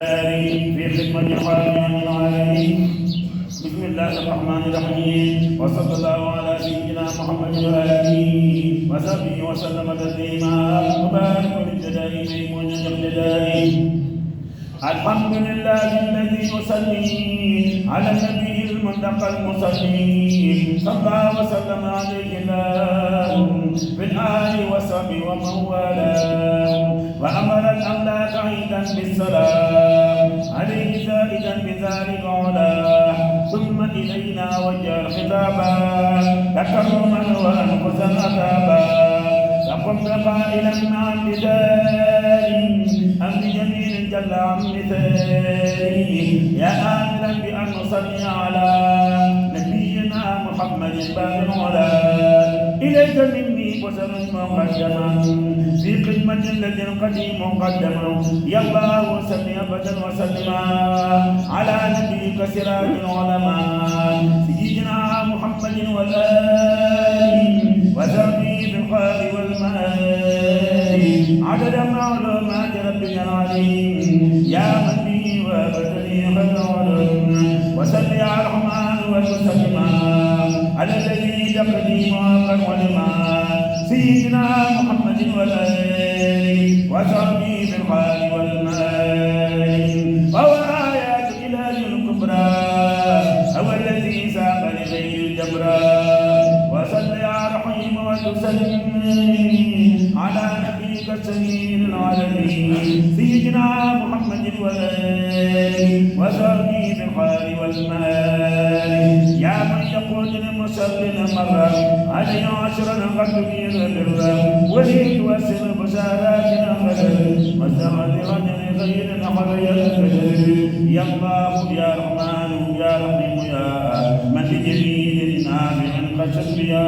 في خدمة خالق العالمين. بسم الله الرحمن الرحيم، وصلى الله على سيدنا محمد وآله وصحبه وسلم تسليما وبارك للجدائين والجدائين. الحمد لله الذي يصلي على النبي المنتقى المصلي، صلى وسلم عليه الله في الآل وصحبه ومن والاه، وأمر الأملاك عيدا بالسلام عليه زائدا بذلك علاه، ثم إلينا وجه الخطابا تكرما وأنفسا أتابا، فقمت قائلا مع امتثال أمر جميل جل عن مثالي، يا آملا بأن نصلي على نبينا محمد باب العلا، إليك مني بشر مقدما في خدمة الذي القديم مقدما، يا الله صل أبدا وسلما على نبيك سراج العلماء سيدنا محمد والآل وصحبه في الخير والمآل، عدد معلومات ربنا العليم، يا من به وابتلي خير علم، وصل يا الرحمن وسلم على الذي تقديم وقد علما، سيدنا محمد والآل وصحبه في الخير والمآل، وهو آيات الإله الكبرى هو الذي ساق لغير الجبرى، وصل يا رحيم وسلم على نبيك السميع العالمين، سيدنا محمد والآل وصحبه في الخير والمآل، يا من يقول للمسلم مرة عليه عشرا قد تبين البر، ولي توسل بشاراتنا غدا وسرد رجل غير نحو يا الله يا رحمن يا رحيم يا من بجميل نافع قد شفيا،